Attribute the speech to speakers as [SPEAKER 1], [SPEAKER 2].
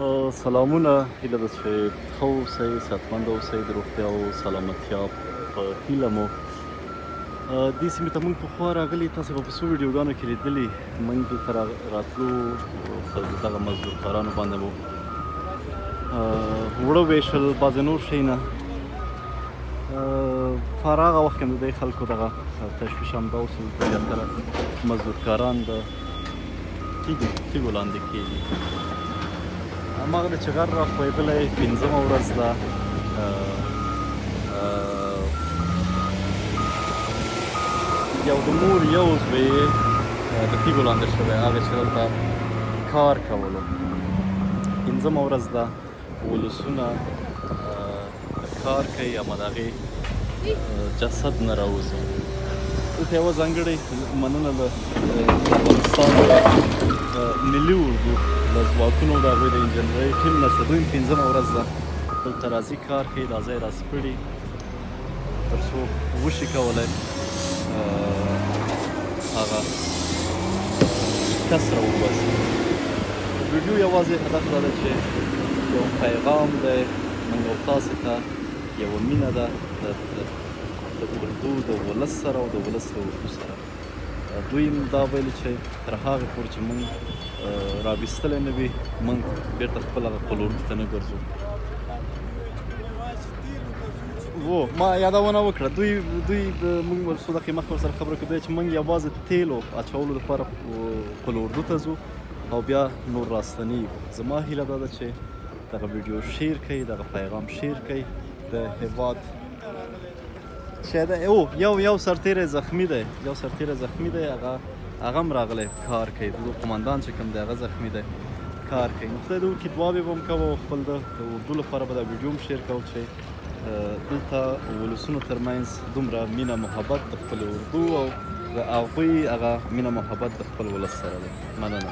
[SPEAKER 1] سلامونه، هیله ده چې ښه اوسئ، صحتمند اوسئ، د روغتیا او سلامتیا په هیله مو دې سیمې ته موږ پخوا راغلي، تاسې به په څو ویډیوګانو کې لیدلي. موږ دلته راتلو په دغه مزدور کارانو باندې مو اوړه ویشل، بعضې نور شیونه. په هغه وخت کې د دې خلکو دغه تشویش همدا اوس دلته زیاتره مزدور کاران د تیږو لاندې کېږي. هماغه ده چې غر را ښویېدلی، 5مه ورځ ده. یو د مور یو زوی یې د تیږو لاندې شوی، هغې چې دلته کار کولو. 5مه ورځ ده، ولسونه کار کوي، اما د هغې جسد نه راوځي. دلته یوه ځانګړې مننه له افغانستان ملي اردو له ځواکونو د هغوی د انجنیرۍ ټیم نه چې دوی 5مه ورځ ده دلته راځي، کار کوي، دا ځای راسپړي تر څو وشي کولی هغه کس راوباسي. ویډیو یوازې هدف دا ده چې یو پیغام دی موږ او تاسې ته، یوه مینه ده د اردو د ولس سره او د ولس د اردو سره. دوی دا ویلي چې تر هغې پورې چې موږ راویستلی نه وي، موږ بېرته خپل هغه خپل اردو ته نه ګرځو. ما یادونه وکړه، دوی موږ څو دقیقې مخکې ورسره خبرې کړې چې موږ یوازې تیلو اچولو لپاره خپل اردو ته ځو او بیا نور راستنېږو. زما هیله دا ده چې دغه ویډیو شیر کړئ، دغه پیغام شیر کړئ. د هېواد چې ده یو سرتیری زخمي دی، هغه هم راغلی کار کوي. د قمندان چې کوم دی هغه زخمي دی، کار کوي. نو خدای دې وکړي، دعاوې به هم کوو او خپل د اردو لپاره به دا ویډیو هم شیر کوو چې دلته ولسونو ترمنځ دومره مینه محبت د خپل اردو او د هغوی هغه مینه محبت د خپل ولس سره دی. مننه.